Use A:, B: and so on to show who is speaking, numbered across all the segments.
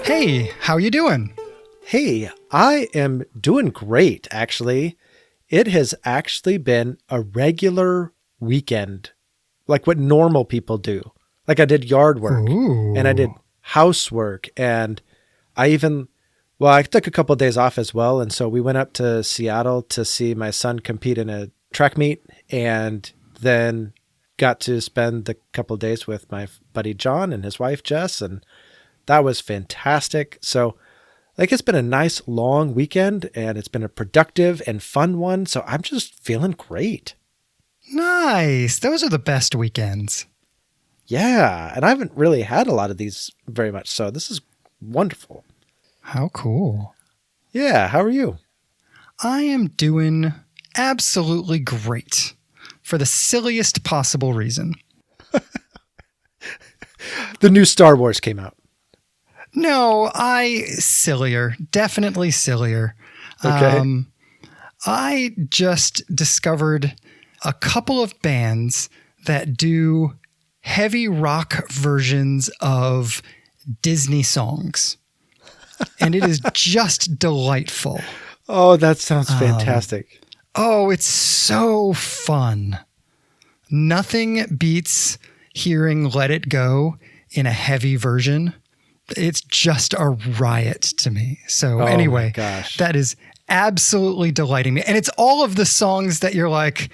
A: Hey, how you doing?
B: Hey, I am doing great, actually. It has actually been a regular weekend, like what normal people do. Like I did yard work and I did
A: Ooh.
B: housework and I took a couple of days off as well. And so we went up to Seattle to see my son compete in a track meet and then got to spend a couple of days with my buddy John and his wife Jess. And that was fantastic. So it's been a nice long weekend and it's been a productive and fun one. So I'm just feeling great.
A: Nice. Those are the best weekends.
B: Yeah. And I haven't really had a lot of these very much. So this is wonderful.
A: How cool.
B: Yeah. How are you?
A: I am doing absolutely great for the silliest possible reason.
B: The new Star Wars came out.
A: No, sillier. Definitely sillier.
B: Okay.
A: I just discovered a couple of bands that do heavy rock versions of Disney songs. And it is just delightful.
B: Oh, that sounds fantastic.
A: Oh, it's so fun. Nothing beats hearing Let It Go in a heavy version. It's just a riot to me. So anyway,
B: gosh.
A: that is absolutely delighting me. And it's all of the songs that you're like,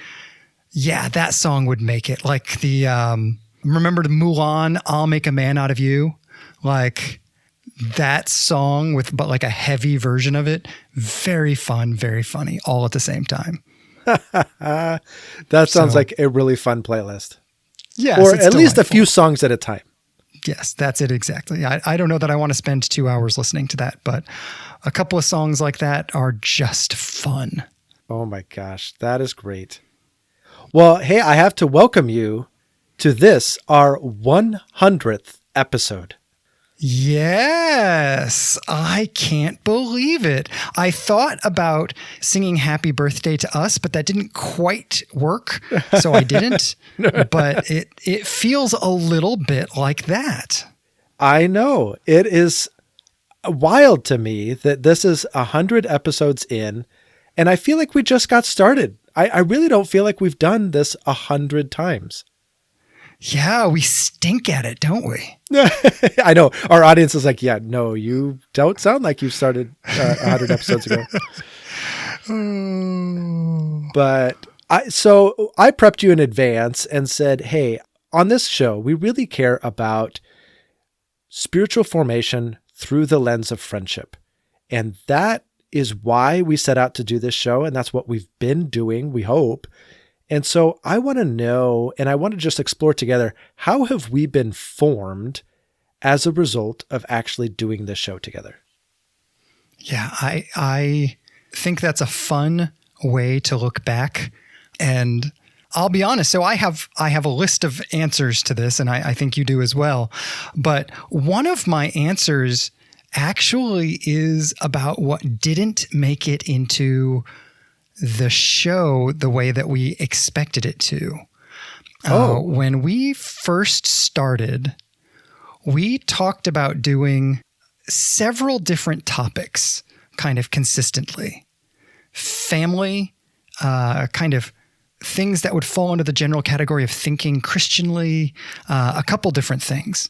A: yeah, that song would make it. Like the, remember the Mulan, I'll Make a Man Out of You? Like that song but like a heavy version of it. Very fun, very funny, all at the same time.
B: That sounds like a really fun playlist.
A: Yes,
B: or
A: it's
B: at least a
A: delightful.
B: few songs at a time.
A: Yes, that's it exactly. I don't know that I want to spend 2 hours listening to that, but a couple of songs like that are just fun.
B: Oh my gosh, that is great. Well, hey, I have to welcome you to this, our 100th episode.
A: Yes, I can't believe it. I thought about singing happy birthday to us, but that didn't quite work, so I didn't. But it feels a little bit like that.
B: I know. It is wild to me that this is 100 episodes in, and I feel like we just got started. I really don't feel like we've done this 100 times.
A: Yeah, we stink at it, don't we?
B: I know. Our audience is like, yeah, no, you don't sound like you started 100 episodes ago. But I prepped you in advance and said, hey, on this show, we really care about spiritual formation through the lens of friendship. And that is why we set out to do this show. And that's what we've been doing, we hope. And so I want to know, and I want to just explore together, how have we been formed as a result of actually doing this show together?
A: Yeah, I think that's a fun way to look back. And I'll be honest. So I have a list of answers to this, and I think you do as well. But one of my answers actually is about what didn't make it into the show the way that we expected it to. When we first started, we talked about doing several different topics kind of consistently. Family, kind of things that would fall into the general category of thinking Christianly, a couple different things.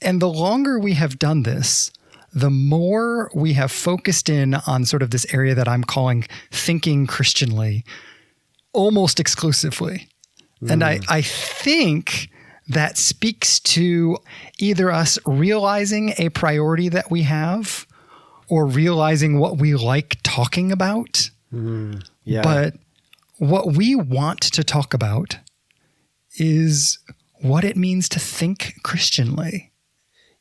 A: And the longer we have done this, the more we have focused in on sort of this area that I'm calling thinking Christianly, almost exclusively. And I think that speaks to either us realizing a priority that we have or realizing what we like talking about.
B: Yeah.
A: But what we want to talk about is what it means to think Christianly.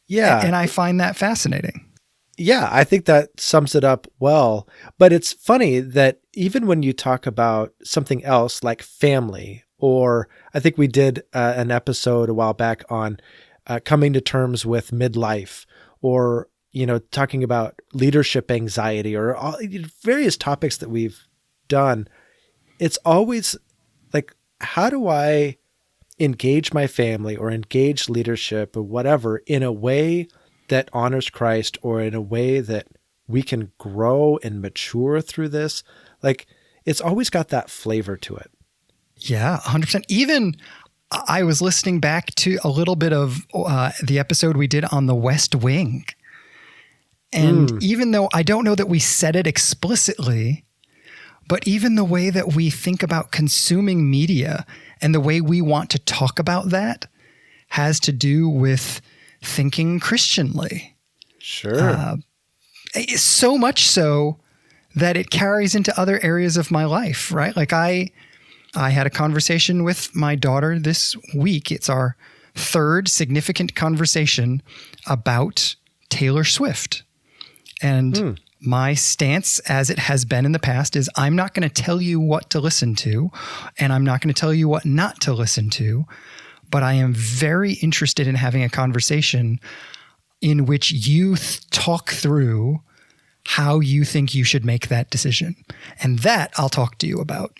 B: Yeah.
A: And I find that fascinating.
B: Yeah, I think that sums it up well. But it's funny that even when you talk about something else like family, or I think we did an episode a while back on coming to terms with midlife, or, talking about leadership anxiety, or all, various topics that we've done, it's always like, how do I engage my family or engage leadership or whatever in a way that honors Christ, or in a way that we can grow and mature through this, like, it's always got that flavor to it.
A: Yeah, 100%. Even I was listening back to a little bit of the episode we did on the West Wing. And even though I don't know that we said it explicitly, but even the way that we think about consuming media and the way we want to talk about that has to do with thinking Christianly.
B: Sure.
A: So much so that it carries into other areas of my life, right? Like I had a conversation with my daughter this week. It's our third significant conversation about Taylor Swift. And my stance, as it has been in the past, is I'm not going to tell you what to listen to, and I'm not going to tell you what not to listen to, but I am very interested in having a conversation in which you talk through how you think you should make that decision. And that I'll talk to you about.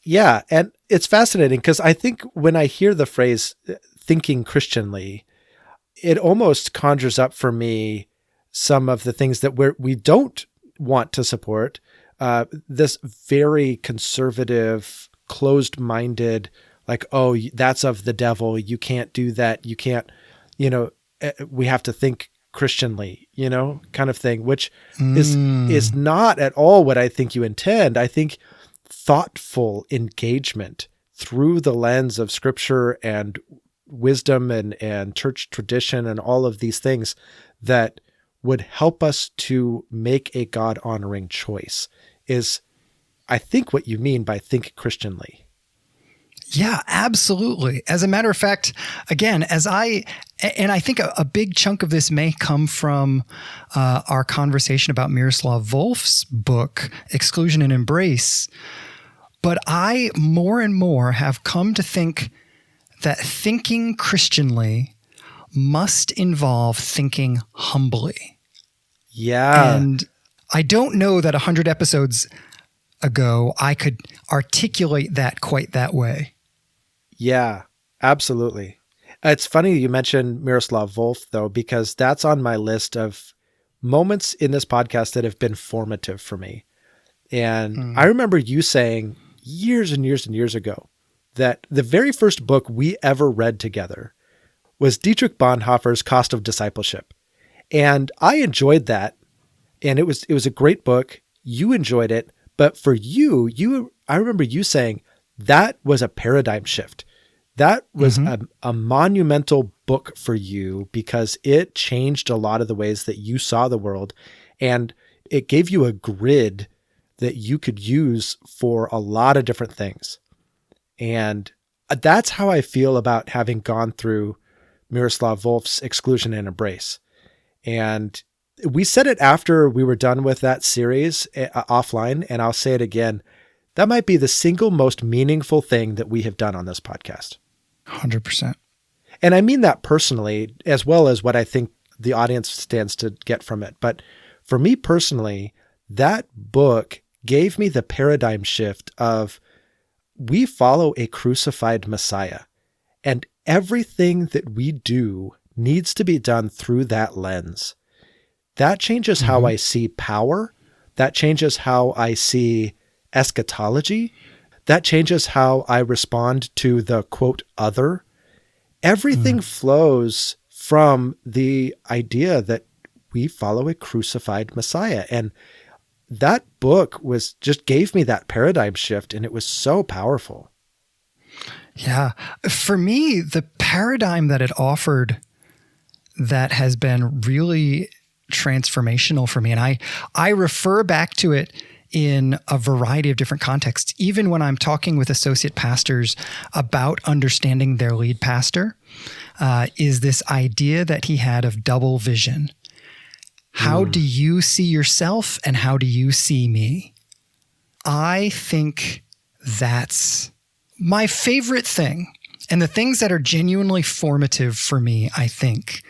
B: Yeah. And it's fascinating because I think when I hear the phrase thinking Christianly, it almost conjures up for me some of the things that we don't want to support. This very conservative, closed-minded, like, oh, that's of the devil. You can't do that. You can't, we have to think Christianly, kind of thing, which is not at all what I think you intend. I think thoughtful engagement through the lens of Scripture and wisdom and church tradition and all of these things that would help us to make a God-honoring choice is, I think, what you mean by think Christianly.
A: Yeah, absolutely. As a matter of fact, again, I think a big chunk of this may come from our conversation about Miroslav Volf's book, Exclusion and Embrace. But I more and more have come to think that thinking Christianly must involve thinking humbly.
B: Yeah.
A: And I don't know that 100 episodes ago I could articulate that quite that way.
B: Yeah, absolutely. It's funny you mentioned Miroslav Volf, though, because that's on my list of moments in this podcast that have been formative for me. And I remember you saying years and years and years ago that the very first book we ever read together was Dietrich Bonhoeffer's Cost of Discipleship. And I enjoyed that. And it was a great book. You enjoyed it. But for you, I remember you saying that was a paradigm shift. That was a monumental book for you because it changed a lot of the ways that you saw the world. And it gave you a grid that you could use for a lot of different things. And that's how I feel about having gone through Miroslav Volf's Exclusion and Embrace. And we said it after we were done with that series offline, and I'll say it again. That might be the single most meaningful thing that we have done on this podcast.
A: 100%.
B: And I mean that personally, as well as what I think the audience stands to get from it. But for me personally, that book gave me the paradigm shift of we follow a crucified Messiah, and everything that we do needs to be done through that lens. That changes how I see power. That changes how I see eschatology. That changes how I respond to the quote other. Everything flows from the idea that we follow a crucified Messiah. And that book just gave me that paradigm shift, and it was so powerful.
A: Yeah. For me, the paradigm that it offered that has been really transformational for me, and I refer back to it in a variety of different contexts, even when I'm talking with associate pastors about understanding their lead pastor, is this idea that he had of double vision. How do you see yourself and how do you see me? I think that's my favorite thing. And the things that are genuinely formative for me, I think,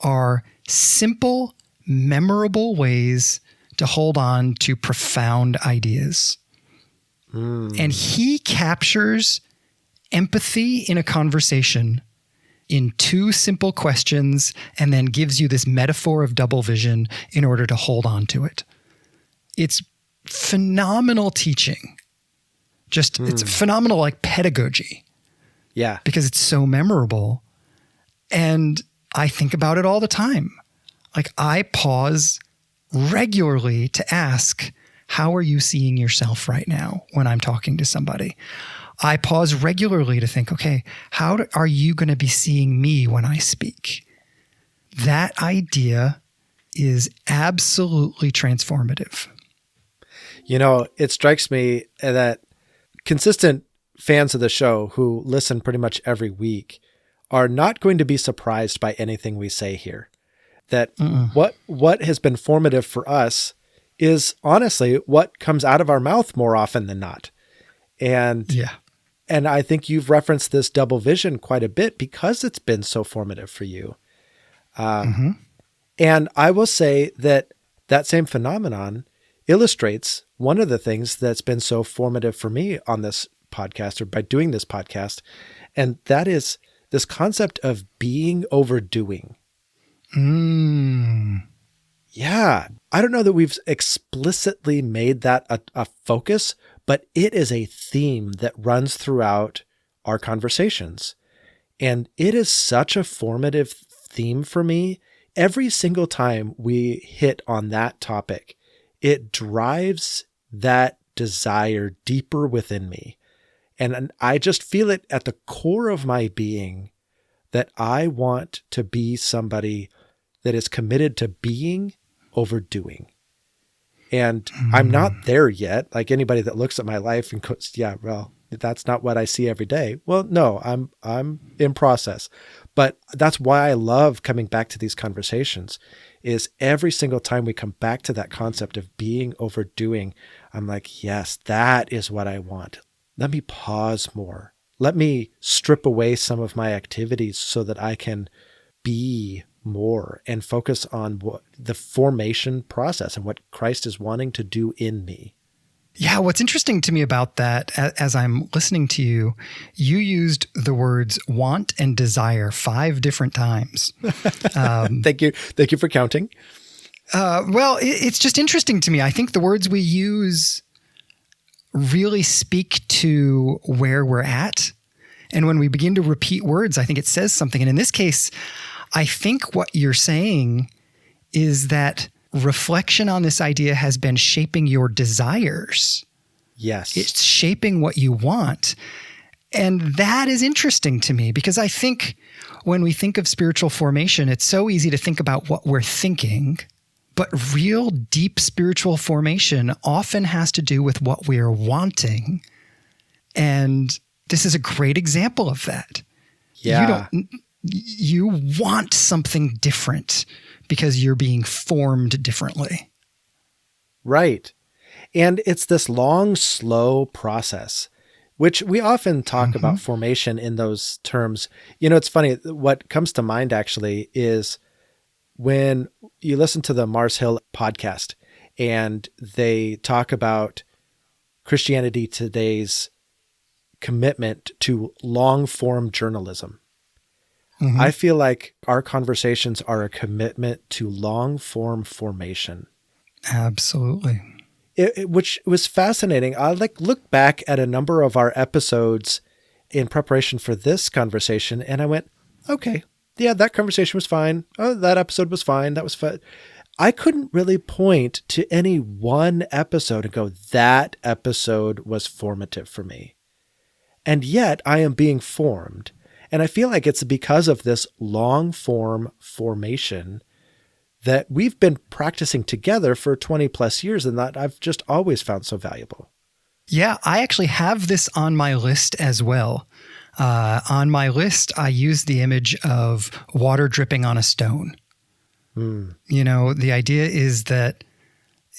A: are simple, memorable ways to hold on to profound ideas. And he captures empathy in a conversation in 2 simple questions and then gives you this metaphor of double vision in order to hold on to it. It's phenomenal teaching. It's phenomenal like pedagogy.
B: Yeah.
A: Because it's so memorable. And I think about it all the time. Like I pause regularly to ask, how are you seeing yourself right now when I'm talking to somebody? I pause regularly to think, okay, how are you going to be seeing me when I speak? That idea is absolutely transformative.
B: You know, it strikes me that consistent fans of the show who listen pretty much every week are not going to be surprised by anything we say here. That what has been formative for us is honestly what comes out of our mouth more often than not. And I think you've referenced this double vision quite a bit because it's been so formative for you. And I will say that same phenomenon illustrates one of the things that's been so formative for me on this podcast or by doing this podcast. And that is this concept of being overdoing. Yeah. I don't know that we've explicitly made that a focus, but it is a theme that runs throughout our conversations. And it is such a formative theme for me. Every single time we hit on that topic, it drives that desire deeper within me. And I just feel it at the core of my being that I want to be somebody that is committed to being over doing. And I'm not there yet. Like anybody that looks at my life and goes, yeah, well, that's not what I see every day. Well, no, I'm in process. But that's why I love coming back to these conversations is every single time we come back to that concept of being overdoing, I'm like, yes, that is what I want. Let me pause more. Let me strip away some of my activities so that I can be more and focus on what the formation process and what Christ is wanting to do in me.
A: Yeah, what's interesting to me about that, as I'm listening to you, you used the words want and desire 5 different times.
B: Thank you. Thank you for counting.
A: Well, it's just interesting to me. I think the words we use really speak to where we're at. And when we begin to repeat words, I think it says something. And in this case, I think what you're saying is that reflection on this idea has been shaping your desires.
B: Yes.
A: It's shaping what you want. And that is interesting to me because I think when we think of spiritual formation, it's so easy to think about what we're thinking, but real deep spiritual formation often has to do with what we're wanting. And this is a great example of that.
B: Yeah.
A: You want something different because you're being formed differently.
B: Right. And it's this long, slow process, which we often talk about formation in those terms. You know, it's funny. What comes to mind actually is when you listen to the Mars Hill podcast and they talk about Christianity Today's commitment to long form journalism. I feel like our conversations are a commitment to long form formation.
A: Absolutely.
B: Which was fascinating. I look back at a number of our episodes in preparation for this conversation and I went, okay, yeah, that conversation was fine. Oh, that episode was fine. That was fun. I couldn't really point to any one episode and go, that episode was formative for me. And yet I am being formed. And I feel like it's because of this long form formation that we've been practicing together for 20 plus years and that I've just always found so valuable.
A: Yeah, I actually have this on my list as well. On my list, I use the image of water dripping on a stone. You know, the idea is that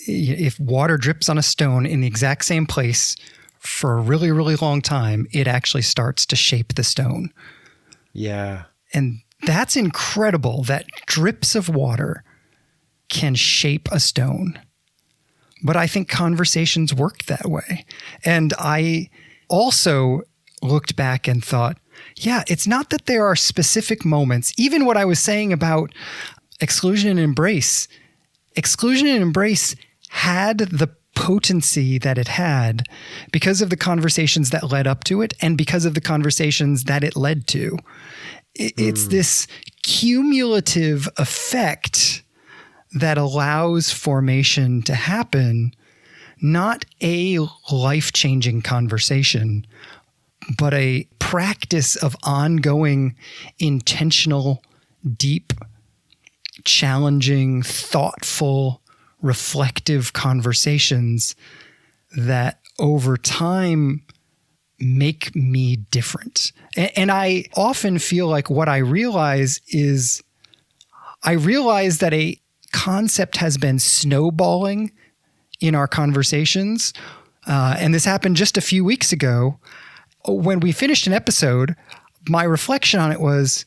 A: if water drips on a stone in the exact same place for a really, really long time, it actually starts to shape the stone.
B: Yeah.
A: And that's incredible that drips of water can shape a stone. But I think conversations work that way. And I also looked back and thought, yeah, it's not that there are specific moments, even what I was saying about exclusion and embrace. Exclusion and embrace had the potency that it had because of the conversations that led up to it and because of the conversations that it led to. It's this cumulative effect that allows formation to happen, not a life-changing conversation, but a practice of ongoing, intentional, deep, challenging, thoughtful, reflective conversations that over time make me different. And I often feel like what I realize is that a concept has been snowballing in our conversations. And this happened just a few weeks ago. When we finished an episode, my reflection on it was,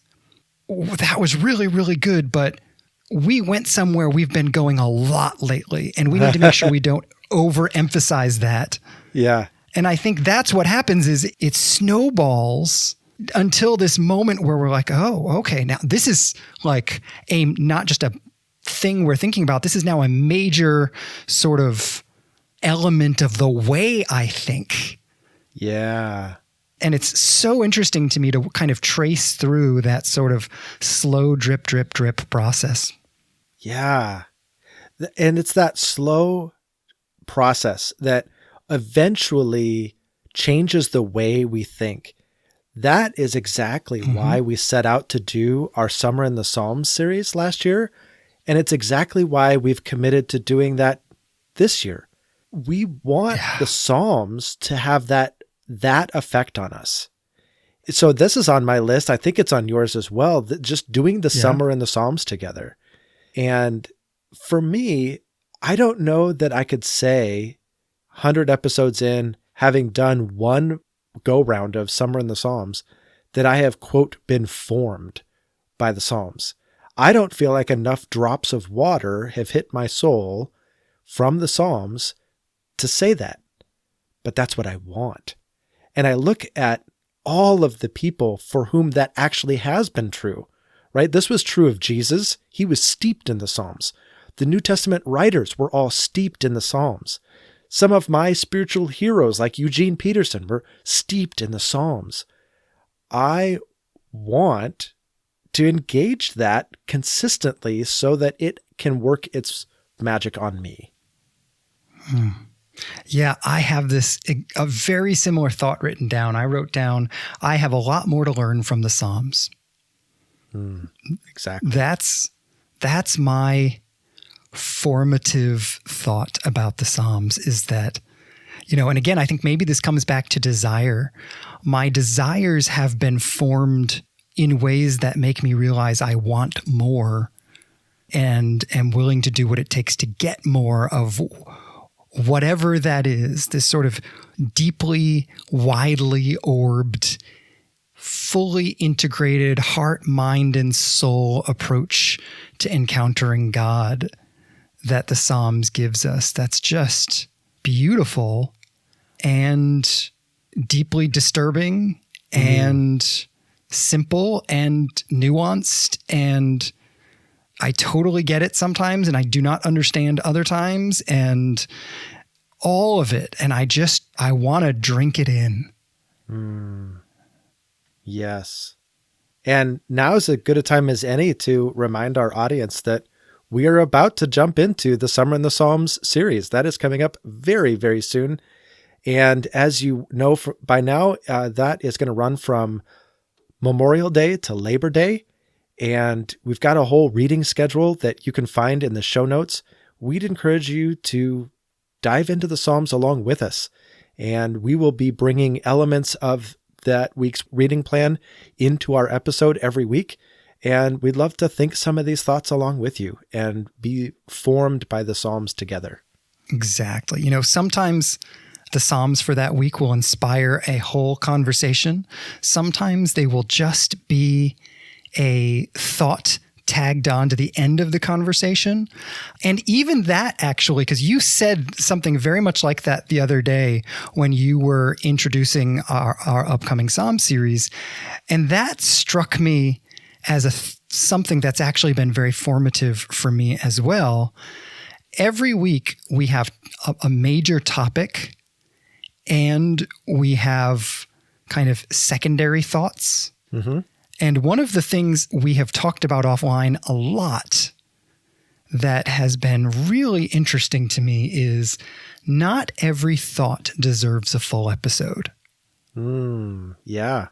A: that was really, really good, but we went somewhere we've been going a lot lately, and we need to make sure we don't overemphasize that.
B: Yeah.
A: And I think that's what happens is it snowballs until this moment where we're like, oh, okay, now this is like not just a thing we're thinking about. This is now a major sort of element of the way I think.
B: Yeah.
A: And it's so interesting to me to kind of trace through that sort of slow drip, drip, drip process.
B: Yeah. And it's that slow process that eventually changes the way we think. That is exactly why we set out to do our Summer in the Psalms series last year. And it's exactly why we've committed to doing that this year. We want the Psalms to have that effect on us. So this is on my list. I think it's on yours as well. Just doing the Summer in the Psalms together. And for me, I don't know that I could say 100 episodes in, having done one go round of Summer in the Psalms, that I have, quote, been formed by the Psalms. I don't feel like enough drops of water have hit my soul from the Psalms to say that. But that's what I want. And I look at all of the people for whom that actually has been true, right? This was true of Jesus. He was steeped in the Psalms. The New Testament writers were all steeped in the Psalms. Some of my spiritual heroes, like Eugene Peterson, were steeped in the Psalms. I want to engage that consistently so that it can work its magic on me.
A: Yeah, I have a very similar thought written down. I wrote down, I have a lot more to learn from the Psalms.
B: Exactly.
A: That's my formative thought about the Psalms is that, and again, I think maybe this comes back to desire. My desires have been formed in ways that make me realize I want more and am willing to do what it takes to get more of whatever that is, this sort of deeply, widely orbed, fully integrated heart, mind, and soul approach to encountering God that the Psalms gives us. That's just beautiful and deeply disturbing and simple and nuanced, and I totally get it sometimes, and I do not understand other times, and all of it. And I want to drink it in.
B: Yes. And now is as good a time as any to remind our audience that we are about to jump into the Summer in the Psalms series. That is coming up very, very soon. And as you know by now, that is going to run from Memorial Day to Labor Day. And we've got a whole reading schedule that you can find in the show notes. We'd encourage you to dive into the Psalms along with us. And we will be bringing elements of that week's reading plan into our episode every week. And we'd love to think some of these thoughts along with you and be formed by the Psalms together.
A: Exactly. Sometimes the Psalms for that week will inspire a whole conversation. Sometimes they will just be a thought tagged on to the end of the conversation. And even that actually, because you said something very much like that the other day when you were introducing our upcoming Psalm series. And that struck me as something that's actually been very formative for me as well. Every week we have a major topic and we have kind of secondary thoughts.
B: Mm-hmm.
A: And one of the things we have talked about offline a lot that has been really interesting to me is not every thought deserves a full episode.
B: Yeah.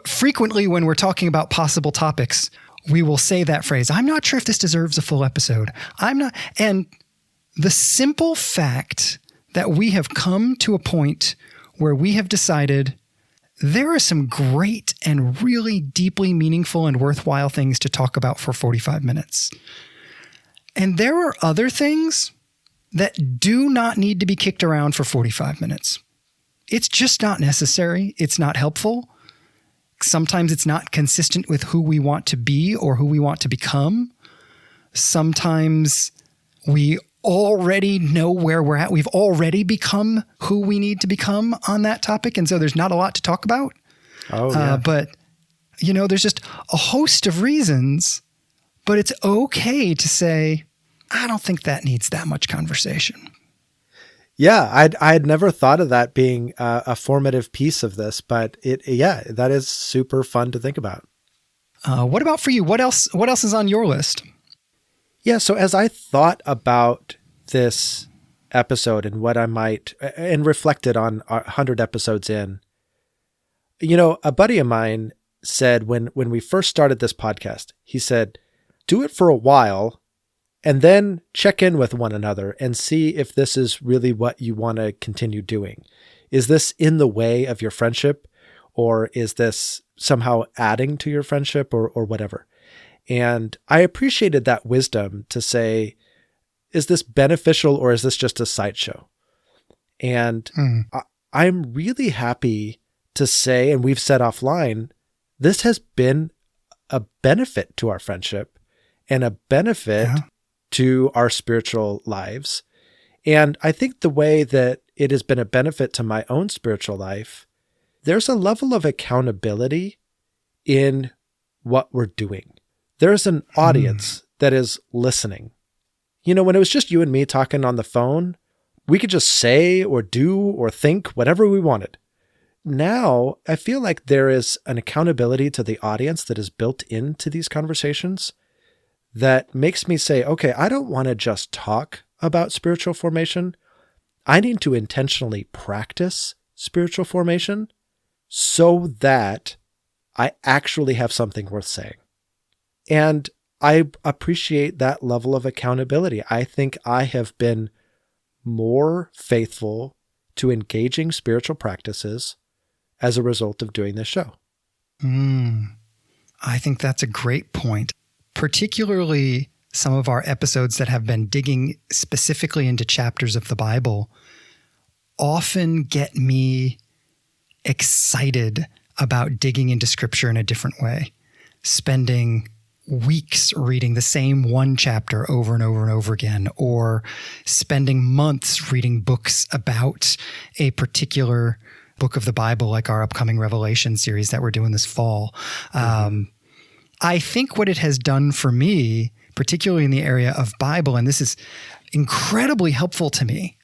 A: Frequently when we're talking about possible topics, we will say that phrase, I'm not sure if this deserves a full episode. I'm not. And the simple fact that we have come to a point where we have decided there are some great and really deeply meaningful and worthwhile things to talk about for 45 minutes. And there are other things that do not need to be kicked around for 45 minutes. It's just not necessary. It's not helpful. Sometimes it's not consistent with who we want to be or who we want to become. Sometimes we already know where we're at. We've already become who we need to become on that topic. And so there's not a lot to talk about.
B: Oh, yeah.
A: But, there's just a host of reasons, but it's okay to say, I don't think that needs that much conversation.
B: Yeah, I'd never thought of that being a formative piece of this, but that is super fun to think about.
A: What about for you? What else is on your list?
B: Yeah, so as I thought about this episode and what I might, and reflected on 100 episodes in, a buddy of mine said when we first started this podcast, he said, do it for a while and then check in with one another and see if this is really what you want to continue doing. Is this in the way of your friendship, or is this somehow adding to your friendship or whatever? And I appreciated that wisdom to say, is this beneficial or is this just a sideshow? And I'm really happy to say, and we've said offline, this has been a benefit to our friendship and a benefit to our spiritual lives. And I think the way that it has been a benefit to my own spiritual life, there's a level of accountability in what we're doing. There's an audience that is listening. When it was just you and me talking on the phone, we could just say or do or think whatever we wanted. Now, I feel like there is an accountability to the audience that is built into these conversations that makes me say, okay, I don't want to just talk about spiritual formation. I need to intentionally practice spiritual formation so that I actually have something worth saying. And I appreciate that level of accountability. I think I have been more faithful to engaging spiritual practices as a result of doing this show.
A: I think that's a great point. Particularly some of our episodes that have been digging specifically into chapters of the Bible often get me excited about digging into Scripture in a different way, spending weeks reading the same one chapter over and over and over again, or spending months reading books about a particular book of the Bible, like our upcoming Revelation series that we're doing this fall. I think what it has done for me, particularly in the area of Bible, and this is incredibly helpful to me,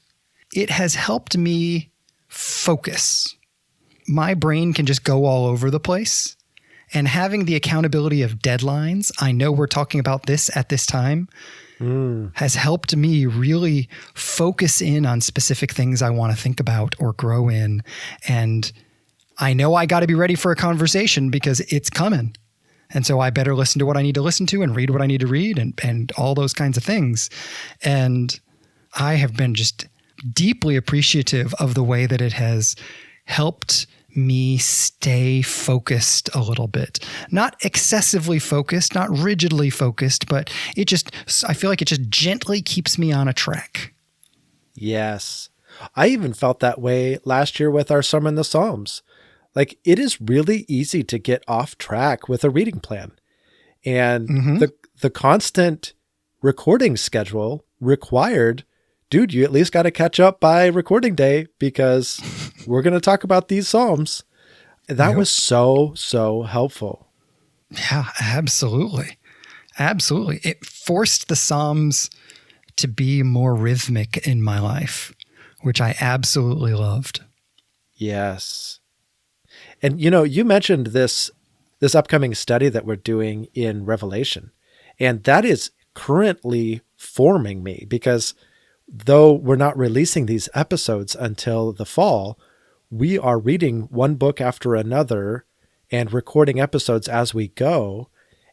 A: it has helped me focus. My brain can just go all over the place. And having the accountability of deadlines, I know we're talking about this at this time, has helped me really focus in on specific things I want to think about or grow in. And I know I got to be ready for a conversation because it's coming. And so I better listen to what I need to listen to and read what I need to read and all those kinds of things. And I have been just deeply appreciative of the way that it has helped me stay focused a little bit. Not excessively focused, not rigidly focused, but I feel like it just gently keeps me on a track.
B: Yes. I even felt that way last year with our Summer in the Psalms. Like, it is really easy to get off track with a reading plan. And
A: Mm-hmm.
B: the constant recording schedule required, dude, you at least got to catch up by recording day because we're going to talk about these Psalms. That
A: Yep.
B: was so helpful.
A: Yeah, absolutely. Absolutely. It forced the Psalms to be more rhythmic in my life, which I absolutely loved.
B: Yes. And you mentioned this upcoming study that we're doing in Revelation, and that is currently forming me because though we're not releasing these episodes until the fall, we are reading one book after another and recording episodes as we go.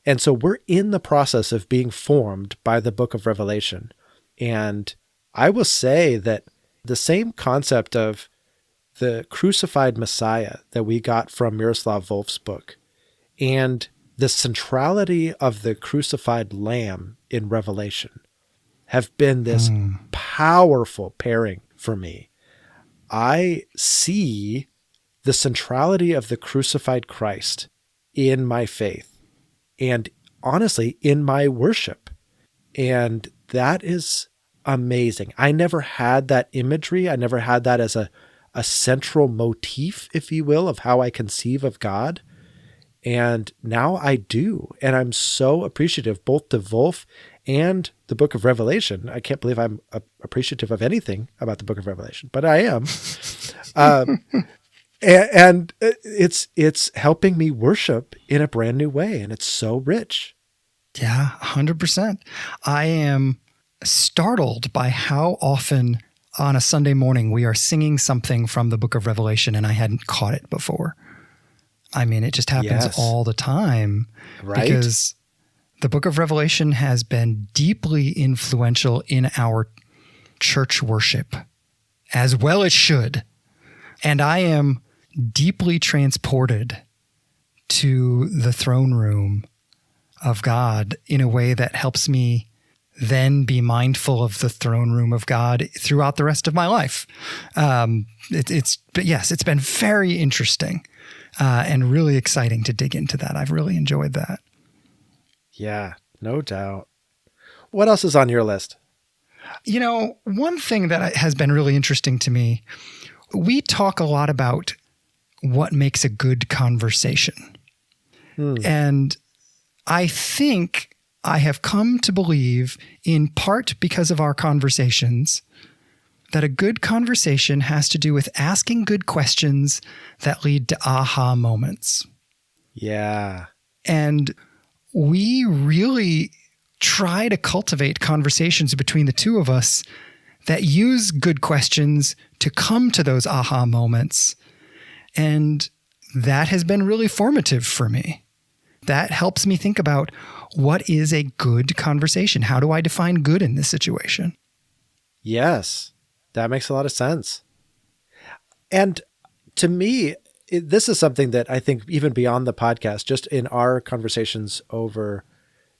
B: And so we're in the process of being formed by the book of Revelation. And I will say that the same concept of the crucified Messiah that we got from Miroslav Volf's book and the centrality of the crucified Lamb in Revelation have been this powerful pairing for me. I see the centrality of the crucified Christ in my faith and honestly in my worship. And that is amazing. I never had that imagery. I never had that as a central motif, if you will, of how I conceive of God. And now I do. And I'm so appreciative both to Wolf and the book of Revelation. I can't believe I'm appreciative of anything about the book of Revelation, but I am. And it's helping me worship in a brand new way. And it's so rich.
A: Yeah, 100%. I am startled by how often on a Sunday morning we are singing something from the book of Revelation and I hadn't caught it before. I mean, it just happens
B: Yes.
A: all the time.
B: Right?
A: Because the book of Revelation has been deeply influential in our church worship, as well it should. And I am deeply transported to the throne room of God in a way that helps me then be mindful of the throne room of God throughout the rest of my life. But yes, it's been very interesting and really exciting to dig into that. I've really enjoyed that.
B: Yeah, no doubt. What else is on your list?
A: One thing that has been really interesting to me, we talk a lot about what makes a good conversation. And I think I have come to believe, in part because of our conversations, that a good conversation has to do with asking good questions that lead to aha moments.
B: Yeah.
A: And we really try to cultivate conversations between the two of us that use good questions to come to those aha moments. And that has been really formative for me. That helps me think about what is a good conversation? How do I define good in this situation?
B: Yes, that makes a lot of sense. And to me, this is something that I think even beyond the podcast, just in our conversations over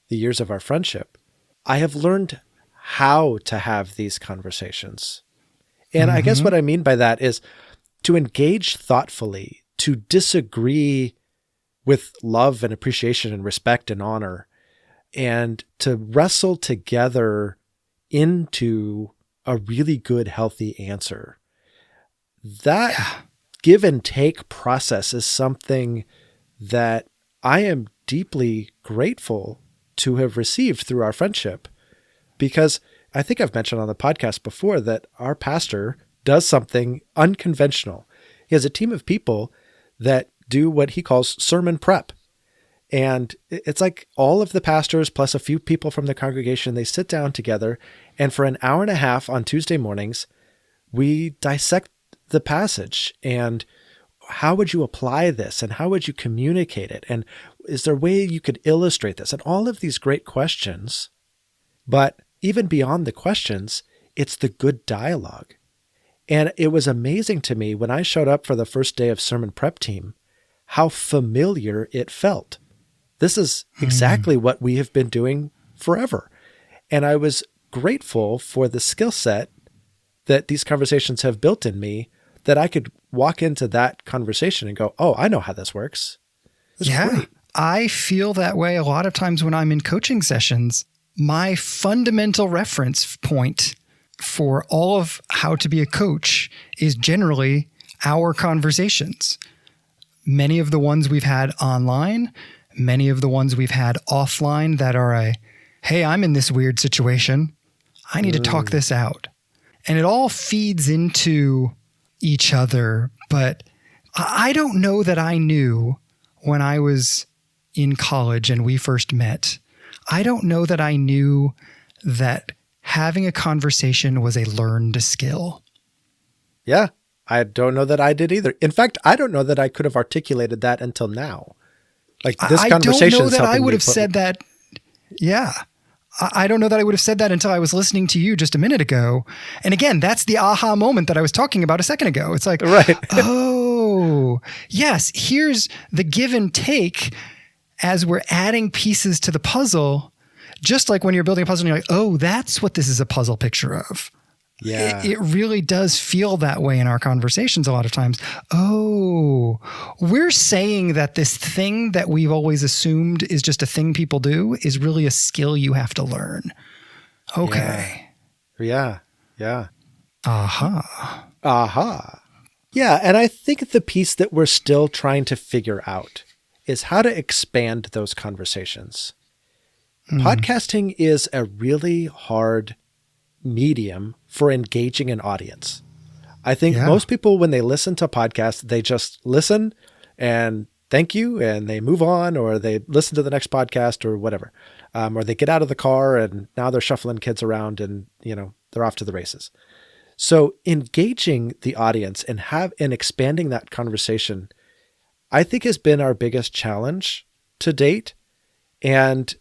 B: the years of our friendship, I have learned how to have these conversations. And I guess what I mean by that is to engage thoughtfully, to disagree with love and appreciation and respect and honor, and to wrestle together into a really good, healthy answer. That give and take process is something that I am deeply grateful to have received through our friendship, because I think I've mentioned on the podcast before that our pastor does something unconventional. He has a team of people that do what he calls sermon prep. And it's like all of the pastors plus a few people from the congregation, they sit down together, and for an hour and a half on Tuesday mornings, we dissect the passage and how would you apply this and how would you communicate it? And is there a way you could illustrate this? And all of these great questions. But even beyond the questions, it's the good dialogue. And it was amazing to me when I showed up for the first day of sermon prep team, how familiar it felt. This is exactly what we have been doing forever. And I was grateful for the skill set that these conversations have built in me, that I could walk into that conversation and go, oh, I know how this works. It's great.
A: I feel that way a lot of times when I'm in coaching sessions. My fundamental reference point for all of how to be a coach is generally our conversations. Many of the ones we've had online, many of the ones we've had offline that are hey, I'm in this weird situation. I need to talk this out. And it all feeds into each other. But I don't know that I knew when I was in college and we first met, I don't know that I knew that having a conversation was a learned skill.
B: Yeah, I don't know that I did either. In fact, I don't know that I could have articulated that until now. Like this conversation. I don't know that I would have
A: said that. Yeah. I don't know that I would have said that until I was listening to you just a minute ago. And again, that's the aha moment that I was talking about a second ago. It's like,
B: right.
A: Oh, yes, here's the give and take as we're adding pieces to the puzzle. Just like when you're building a puzzle and you're like, oh, that's what this is a puzzle picture of.
B: Yeah.
A: It really does feel that way in our conversations a lot of times. Oh, we're saying that this thing that we've always assumed is just a thing people do is really a skill you have to learn. Okay.
B: Yeah. Yeah.
A: Aha.
B: Aha. Yeah. And I think the piece that we're still trying to figure out is how to expand those conversations. Podcasting is a really hard medium for engaging an audience. I think most people, when they listen to podcasts, they just listen and thank you, and they move on, or they listen to the next podcast or whatever. Or they get out of the car and now they're shuffling kids around and, they're off to the races. So engaging the audience and expanding that conversation, I think has been our biggest challenge to date. And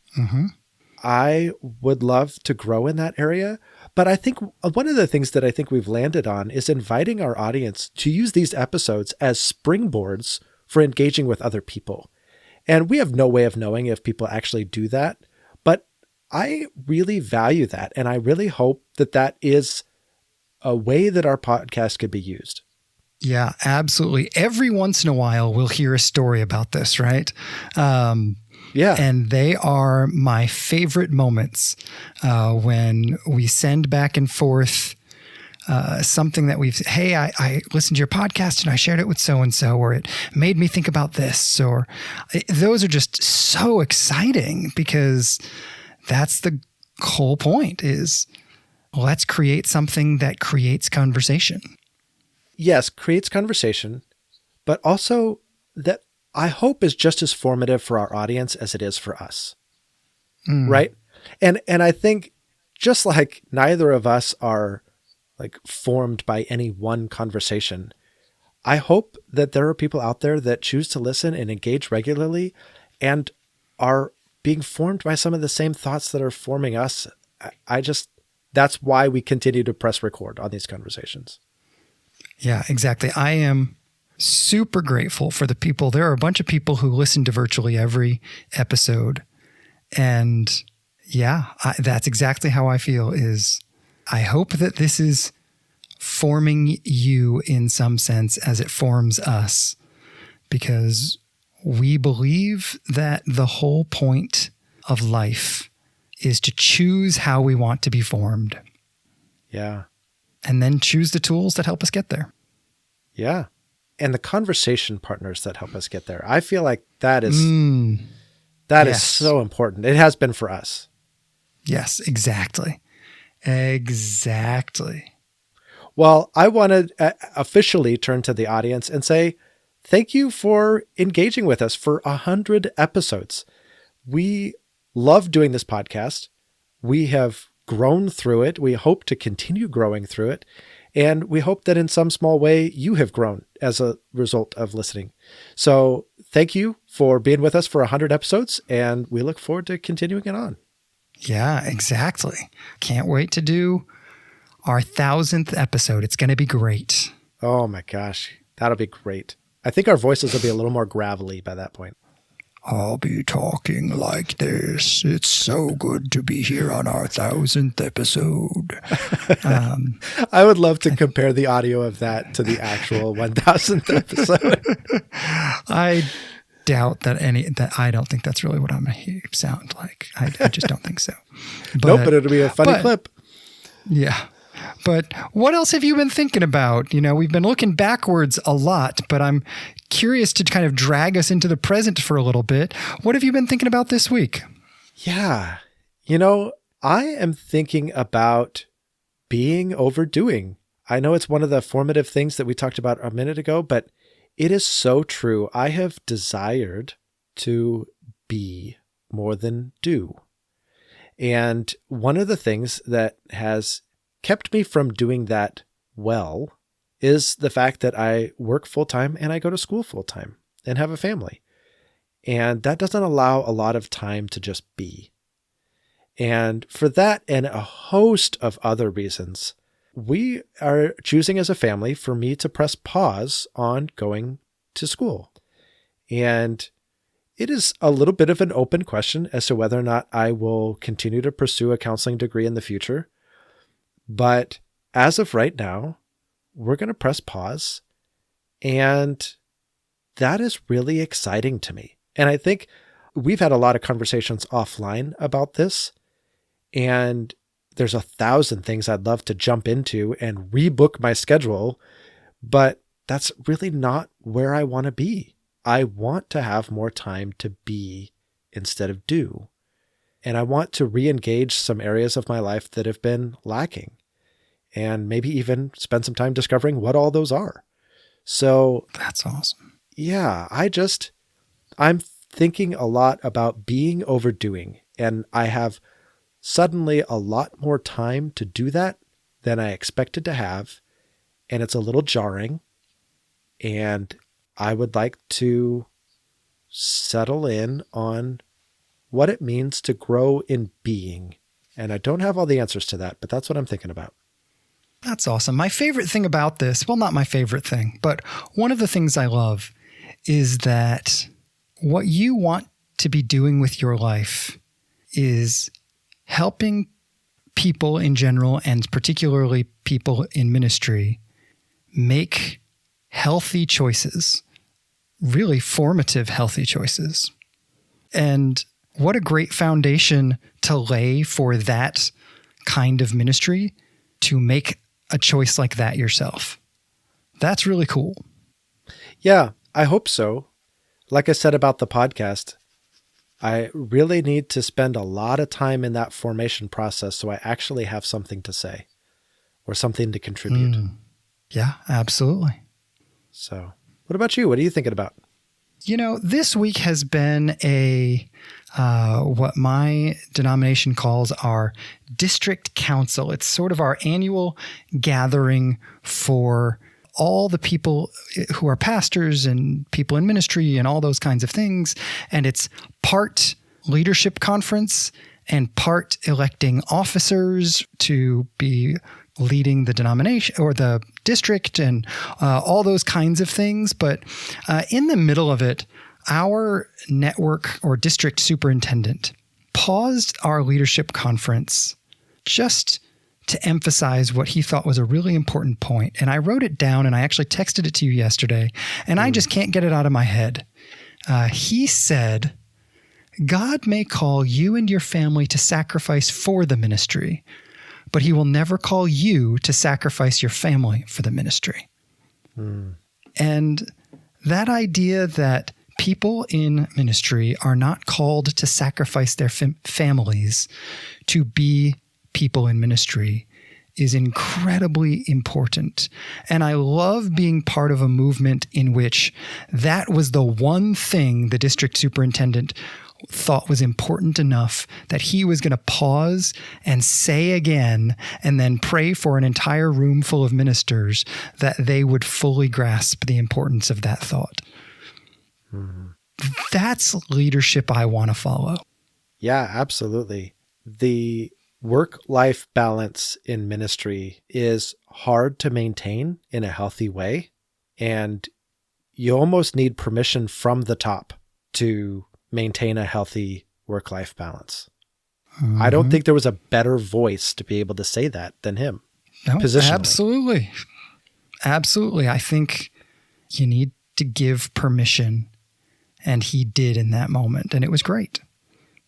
B: I would love to grow in that area. But I think one of the things that I think we've landed on is inviting our audience to use these episodes as springboards for engaging with other people. And we have no way of knowing if people actually do that. But I really value that. And I really hope that that is a way that our podcast could be used.
A: Yeah, absolutely. Every once in a while, we'll hear a story about this, right?
B: Yeah.
A: And they are my favorite moments when we send back and forth something that hey, I listened to your podcast and I shared it with so-and-so, or it made me think about this, or those are just so exciting because that's the whole point is let's create something that creates conversation.
B: Yes, creates conversation, but also that I hope is just as formative for our audience as it is for us. Right? And I think just like neither of us are like formed by any one conversation, I hope that there are people out there that choose to listen and engage regularly and are being formed by some of the same thoughts that are forming us. That's why we continue to press record on these conversations.
A: Yeah, exactly. I am super grateful for the people. There are a bunch of people who listen to virtually every episode. And that's exactly how I feel is I hope that this is forming you in some sense as it forms us, because we believe that the whole point of life is to choose how we want to be formed.
B: Yeah.
A: And then choose the tools that help us get there.
B: Yeah. And the conversation partners that help us get there. I feel like that is is so important. It has been for us.
A: Yes, exactly. Exactly.
B: Well, I want to officially turn to the audience and say, thank you for engaging with us for 100 episodes. We love doing this podcast. We have grown through it. We hope to continue growing through it. And we hope that in some small way you have grown as a result of listening. So thank you for being with us for 100 episodes, and we look forward to continuing it on.
A: Yeah, exactly. Can't wait to do our 1000th episode. It's going to be great.
B: Oh my gosh, that'll be great. I think our voices will be a little more gravelly by that point.
A: I'll be talking like this. It's so good to be here on our 1000th episode.
B: I would love to compare the audio of that to the actual 1000th episode.
A: doubt that I don't think that's really what I'm going to sound like. I just don't think so.
B: Nope, but it'll be a funny clip.
A: Yeah. But what else have you been thinking about? We've been looking backwards a lot, but I'm curious to kind of drag us into the present for a little bit. What have you been thinking about this week?
B: Yeah. I am thinking about being overdoing. I know it's one of the formative things that we talked about a minute ago, but it is so true. I have desired to be more than do. And one of the things that has kept me from doing that well is the fact that I work full-time and I go to school full-time and have a family. And that doesn't allow a lot of time to just be. And for that and a host of other reasons, we are choosing as a family for me to press pause on going to school. And it is a little bit of an open question as to whether or not I will continue to pursue a counseling degree in the future. But as of right now, we're going to press pause. And that is really exciting to me. And I think we've had a lot of conversations offline about this. And there's 1,000 things I'd love to jump into and rebook my schedule. But that's really not where I want to be. I want to have more time to be instead of do. And I want to re-engage some areas of my life that have been lacking. And maybe even spend some time discovering what all those are. So
A: that's awesome.
B: Yeah, I'm thinking a lot about being overdoing. And I have suddenly a lot more time to do that than I expected to have. And it's a little jarring. And I would like to settle in on what it means to grow in being. And I don't have all the answers to that, but that's what I'm thinking about.
A: That's awesome. My favorite thing about this, well, not my favorite thing, but one of the things I love is that what you want to be doing with your life is helping people in general, and particularly people in ministry, make healthy choices, really formative, healthy choices. And what a great foundation to lay for that kind of ministry, to make a choice like that yourself. That's really cool.
B: Yeah, I hope so. Like I said about the podcast, I really need to spend a lot of time in that formation process so I actually have something to say or something to contribute.
A: Yeah, absolutely.
B: So what about you? What are you thinking about?
A: This week has been what my denomination calls our district council. It's sort of our annual gathering for all the people who are pastors and people in ministry and all those kinds of things. And it's part leadership conference and part electing officers to be leading the denomination or the district and all those kinds of things. But in the middle of it, our network or district superintendent paused our leadership conference just to emphasize what he thought was a really important point. And I wrote it down and I actually texted it to you yesterday, and I just can't get it out of my head. He said, God may call you and your family to sacrifice for the ministry, but he will never call you to sacrifice your family for the ministry. And that idea that people in ministry are not called to sacrifice their families to be people in ministry is incredibly important. And I love being part of a movement in which that was the one thing the district superintendent thought was important enough that he was going to pause and say again, and then pray for an entire room full of ministers that they would fully grasp the importance of that thought. That's leadership I want to follow.
B: Yeah, absolutely. The work-life balance in ministry is hard to maintain in a healthy way, and you almost need permission from the top to maintain a healthy work-life balance. I don't think there was a better voice to be able to say that than him.
A: No,
B: positionally.
A: Absolutely. Absolutely. I think you need to give permission And he did in that moment. And it was great.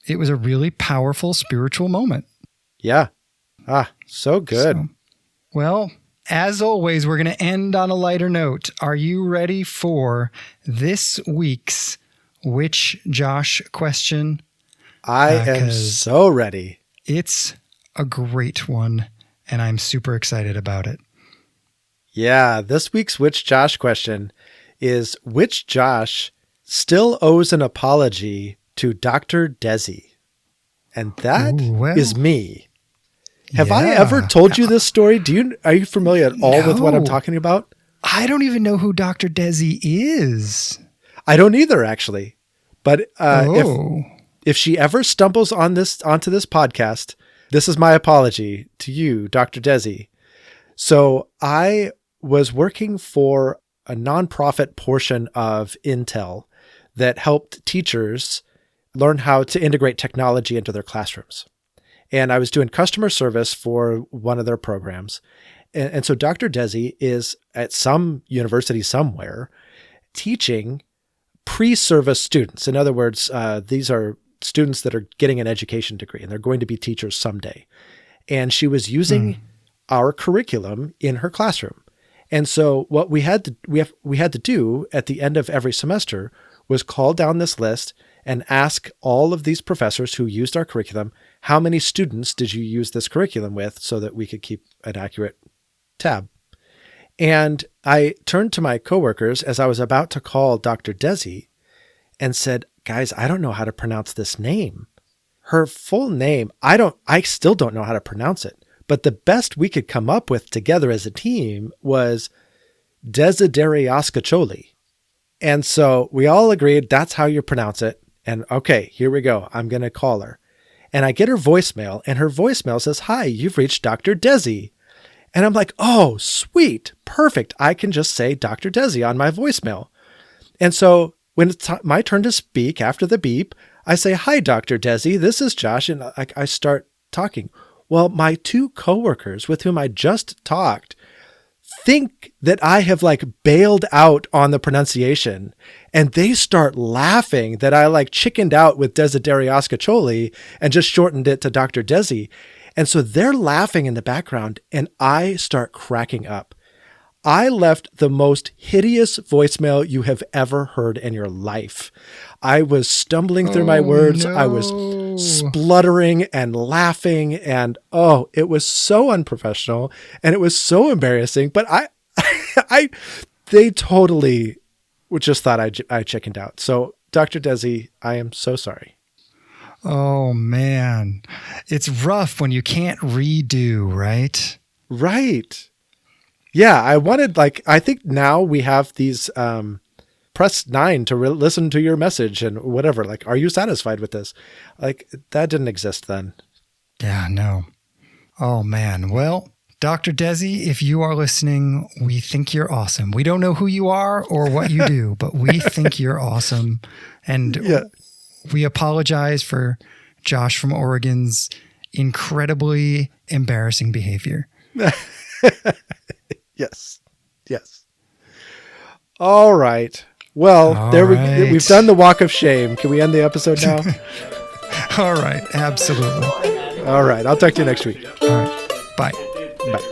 A: It was a really powerful spiritual moment.
B: Yeah. So good.
A: So, well, as always, we're going to end on a lighter note. Are you ready for this week's Which Josh question?
B: I am so ready.
A: It's a great one, and I'm super excited about it.
B: Yeah, this week's Which Josh question is, which Josh still owes an apology to Dr. Desi? And that is me. Have I ever told you this story? Are you familiar at all with what I'm talking about?
A: I don't even know who Dr. Desi is.
B: I don't either, actually. But if she ever stumbles onto this podcast, this is my apology to you, Dr. Desi. So I was working for a nonprofit portion of Intel that helped teachers learn how to integrate technology into their classrooms. And I was doing customer service for one of their programs. And so Dr. Desi is at some university somewhere teaching pre-service students. In other words, these are students that are getting an education degree and they're going to be teachers someday. And she was using our curriculum in her classroom. And so what we had to do at the end of every semester was call down this list and ask all of these professors who used our curriculum, how many students did you use this curriculum with, so that we could keep an accurate tab. And I turned to my coworkers as I was about to call Dr. Desi and said, guys, I don't know how to pronounce this name. Her full name, I still don't know how to pronounce it. But the best we could come up with together as a team was Desiderioscacholi. And so we all agreed that's how you pronounce it. And okay, here we go. I'm going to call her. And I get her voicemail, and her voicemail says, "Hi, you've reached Dr. Desi." And I'm like, oh, sweet, perfect. I can just say Dr. Desi on my voicemail. And so when it's my turn to speak after the beep, I say, "Hi, Dr. Desi, this is Josh." And I start talking. Well, my two coworkers with whom I just talked think that I have bailed out on the pronunciation, and they start laughing that I chickened out with Desiderioscacholi and just shortened it to Dr. Desi. And so they're laughing in the background, and I start cracking up. I left the most hideous voicemail you have ever heard in your life. I was stumbling through my words. No. I was spluttering and laughing, and it was so unprofessional and it was so embarrassing. But they totally just thought I chickened out. So Dr. Desi, I am so sorry.
A: Oh man, it's rough when you can't redo, right?
B: Right. Yeah, I wanted I think now we have these press 9 to listen to your message and whatever. Are you satisfied with this? That didn't exist then.
A: Yeah, no. Oh man. Well, Dr. Desi, if you are listening, we think you're awesome. We don't know who you are or what you do, but we think you're awesome. And we apologize for Josh from Oregon's incredibly embarrassing behavior.
B: Yes. All right. Well, we've done the walk of shame. Can we end the episode now?
A: All right. Absolutely.
B: All right. I'll talk to you next week.
A: All right. Bye.
B: Bye.